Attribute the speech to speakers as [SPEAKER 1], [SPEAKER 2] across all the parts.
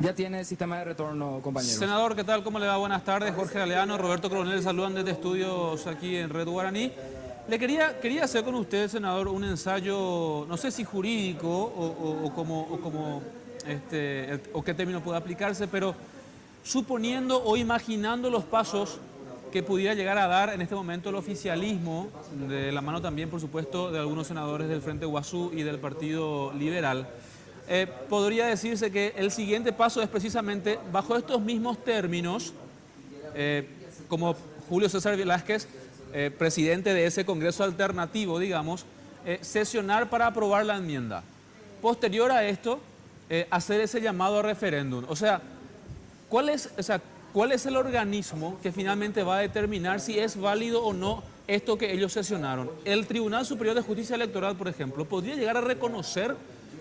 [SPEAKER 1] Ya tiene sistema de retorno, compañero.
[SPEAKER 2] Senador, ¿qué tal? ¿Cómo le va? Buenas tardes. Jorge Galeano, Roberto Coronel, saludan desde estudios aquí en Red Guaraní. Le quería hacer con usted, senador, un ensayo, no sé si jurídico o qué término puede aplicarse, pero suponiendo o imaginando los pasos que pudiera llegar a dar en este momento el oficialismo, de la mano también, por supuesto, de algunos senadores del Frente Guasú y del Partido Liberal. Podría decirse que el siguiente paso es precisamente, bajo estos mismos términos, como Julio César Velázquez, presidente de ese Congreso alternativo, digamos, sesionar para aprobar la enmienda. Posterior a esto, hacer ese llamado a referéndum. O sea, ¿cuál es el organismo que finalmente va a determinar si es válido o no esto que ellos sesionaron? El Tribunal Superior de Justicia Electoral, por ejemplo, ¿podría llegar a reconocer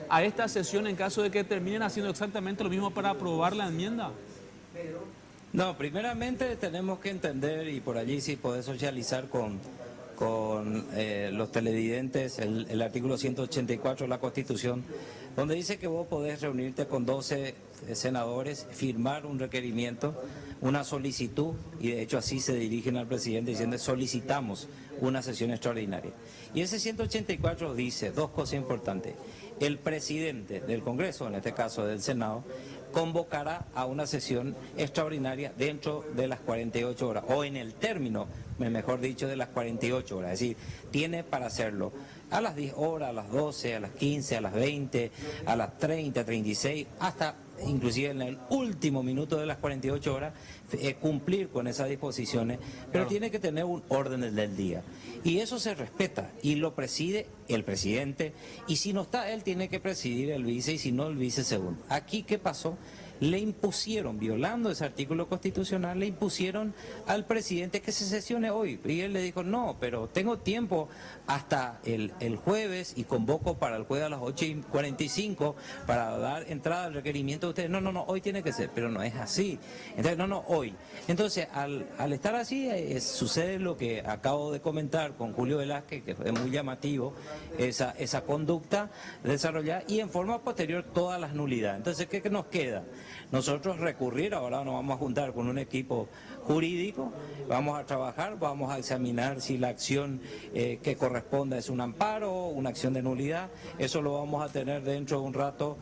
[SPEAKER 2] a esta sesión en caso de que terminen haciendo exactamente lo mismo para aprobar la enmienda?
[SPEAKER 3] No, primeramente tenemos que entender, y por allí sí podés socializar con los televidentes, el artículo 184 de la Constitución, donde dice que vos podés reunirte con 12 senadores, firmar un requerimiento, una solicitud, y de hecho así se dirigen al presidente diciendo solicitamos una sesión extraordinaria. Y ese 184 dice dos cosas importantes. El presidente del Congreso, en este caso del Senado, convocará a una sesión extraordinaria dentro de las 48 horas, o en el término, mejor dicho, de las 48 horas. Es decir, tiene para hacerlo a las 10 horas, a las 12, a las 15, a las 20, a las 30, 36, hasta inclusive en el último minuto de las 48 horas, cumplir con esas disposiciones, pero tiene que tener un orden del día. Y eso se respeta, y lo preside el presidente, y si no está él, tiene que presidir el vice, y si no, el vice segundo. Aquí, ¿qué pasó? Le impusieron, violando ese artículo constitucional, le impusieron al presidente que se sesione hoy. Y él le dijo, no, pero tengo tiempo hasta el jueves y convoco para el jueves a las 8:45 para dar entrada al requerimiento de ustedes. No, hoy tiene que ser, pero no es así. Entonces, hoy. Entonces, al estar así, sucede lo que acabo de comentar con Julio Velázquez, que fue muy llamativo, esa conducta desarrollada, y en forma posterior todas las nulidades. Entonces, ¿qué nos queda? Nosotros recurrir, ahora nos vamos a juntar con un equipo jurídico, vamos a trabajar, vamos a examinar si la acción que corresponda es un amparo, una acción de nulidad. Eso lo vamos a tener dentro de un rato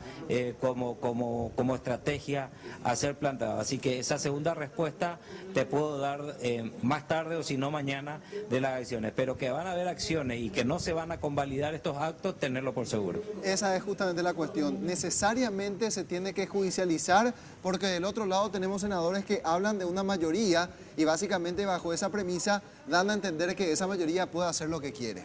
[SPEAKER 3] como estrategia a ser planteada. Así que esa segunda respuesta te puedo dar más tarde, o si no mañana, de las acciones. Pero que van a haber acciones y que no se van a convalidar estos actos, tenerlo por seguro.
[SPEAKER 4] Esa es justamente la cuestión. Necesariamente se tiene que judicializar, porque del otro lado tenemos senadores que hablan de una mayoría y básicamente bajo esa premisa dan a entender que esa mayoría puede hacer lo que quiere.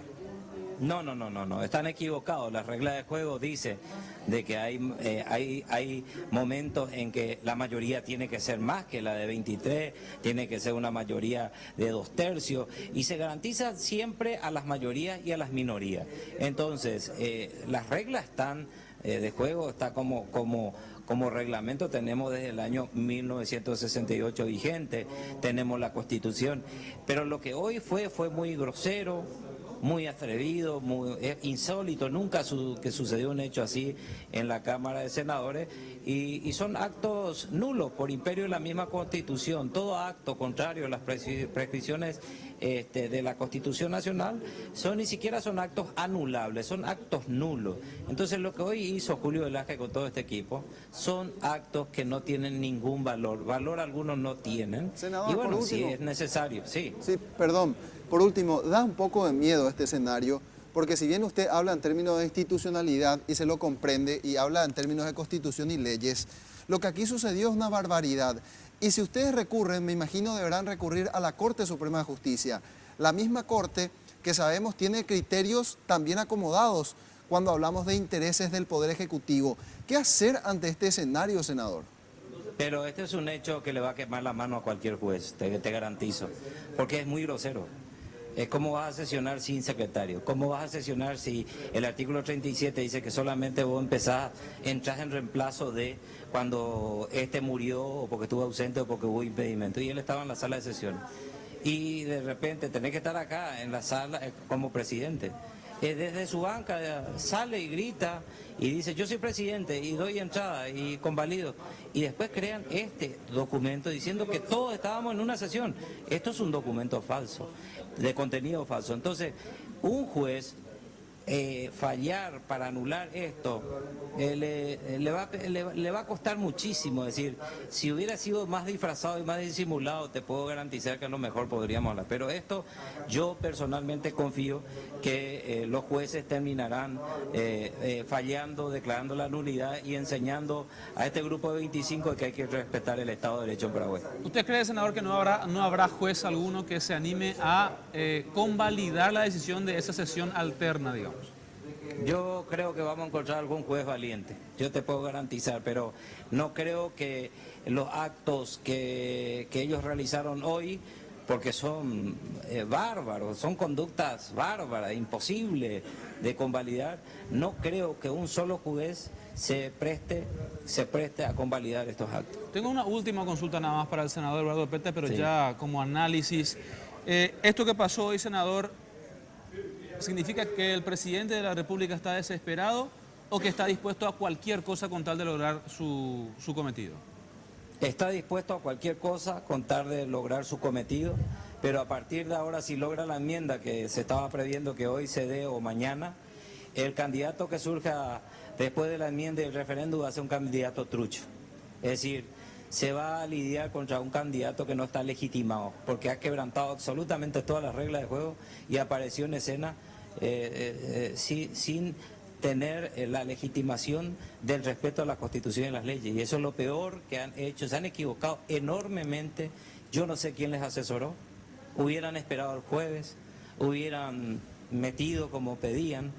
[SPEAKER 3] No, están equivocados. La regla de juego dice de que hay momentos en que la mayoría tiene que ser más que la de 23, tiene que ser una mayoría de 2/3, y se garantiza siempre a las mayorías y a las minorías. Entonces, las reglas están de juego, está como reglamento, tenemos desde el año 1968 vigente, tenemos la Constitución, pero lo que hoy fue muy grosero, muy atrevido, muy insólito, nunca que sucedió un hecho así en la Cámara de Senadores, y son actos nulos por imperio de la misma Constitución. Todo acto contrario a las prescripciones de la Constitución Nacional ni siquiera son actos anulables, son actos nulos. Entonces, lo que hoy hizo Julio Velázquez con todo este equipo son actos que no tienen ningún valor algunos no tienen.
[SPEAKER 4] Senador,
[SPEAKER 3] y bueno,
[SPEAKER 4] por último,
[SPEAKER 3] si es necesario, sí.
[SPEAKER 4] Sí, perdón. Por último, da un poco de miedo este escenario, porque si bien usted habla en términos de institucionalidad y se lo comprende, y habla en términos de constitución y leyes, lo que aquí sucedió es una barbaridad. Y si ustedes recurren, me imagino deberán recurrir a la Corte Suprema de Justicia. La misma Corte que sabemos tiene criterios también acomodados cuando hablamos de intereses del Poder Ejecutivo. ¿Qué hacer ante este escenario, senador?
[SPEAKER 3] Pero este es un hecho que le va a quemar la mano a cualquier juez, te garantizo, porque es muy grosero. ¿Cómo vas a sesionar sin secretario? ¿Cómo vas a sesionar si el artículo 37 dice que solamente vos entras en reemplazo de cuando este murió, o porque estuvo ausente, o porque hubo impedimento? Y él estaba en la sala de sesión. Y de repente tenés que estar acá en la sala como presidente. desde su banca sale y grita y dice yo soy presidente y doy entrada y convalido, y después crean este documento diciendo que todos estábamos en una sesión. Esto es un documento falso, de contenido falso. Entonces, un juez fallar para anular esto le va a costar muchísimo. Es decir, si hubiera sido más disfrazado y más disimulado, te puedo garantizar que a lo mejor podríamos hablar, pero esto yo personalmente confío que los jueces terminarán fallando, declarando la nulidad y enseñando a este grupo de 25 que hay que respetar el Estado de Derecho en Paraguay.
[SPEAKER 2] ¿Usted cree, senador, que no habrá juez alguno que se anime a convalidar la decisión de esa sesión alterna, digamos?
[SPEAKER 3] Yo creo que vamos a encontrar algún juez valiente, yo te puedo garantizar, pero no creo que los actos que ellos realizaron hoy, porque son bárbaros, son conductas bárbaras, imposibles de convalidar, no creo que un solo juez se preste a convalidar estos actos.
[SPEAKER 2] Tengo una última consulta nada más para el senador Eduardo Pete, pero
[SPEAKER 3] sí,
[SPEAKER 2] ya como análisis. Esto que pasó hoy, senador, ¿significa que el presidente de la República está desesperado o que está dispuesto a cualquier cosa con tal de lograr su cometido?
[SPEAKER 3] Está dispuesto a cualquier cosa con tal de lograr su cometido, pero a partir de ahora, si logra la enmienda que se estaba previendo que hoy se dé o mañana, el candidato que surja después de la enmienda y el referéndum va a ser un candidato trucho. Es decir, se va a lidiar contra un candidato que no está legitimado, porque ha quebrantado absolutamente todas las reglas de juego y apareció en escena sin tener la legitimación del respeto a la Constitución y las leyes. Y eso es lo peor que han hecho. Se han equivocado enormemente. Yo no sé quién les asesoró. Hubieran esperado el jueves, hubieran metido como pedían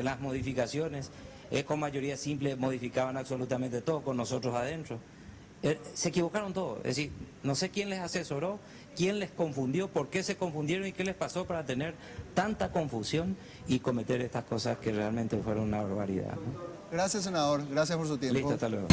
[SPEAKER 3] las modificaciones. Con mayoría simple modificaban absolutamente todo, con nosotros adentro. Se equivocaron todos. Es decir, no sé quién les asesoró, quién les confundió, por qué se confundieron y qué les pasó para tener tanta confusión y cometer estas cosas que realmente fueron una barbaridad, ¿no?
[SPEAKER 4] Gracias, senador. Gracias por su tiempo.
[SPEAKER 3] Listo, hasta luego.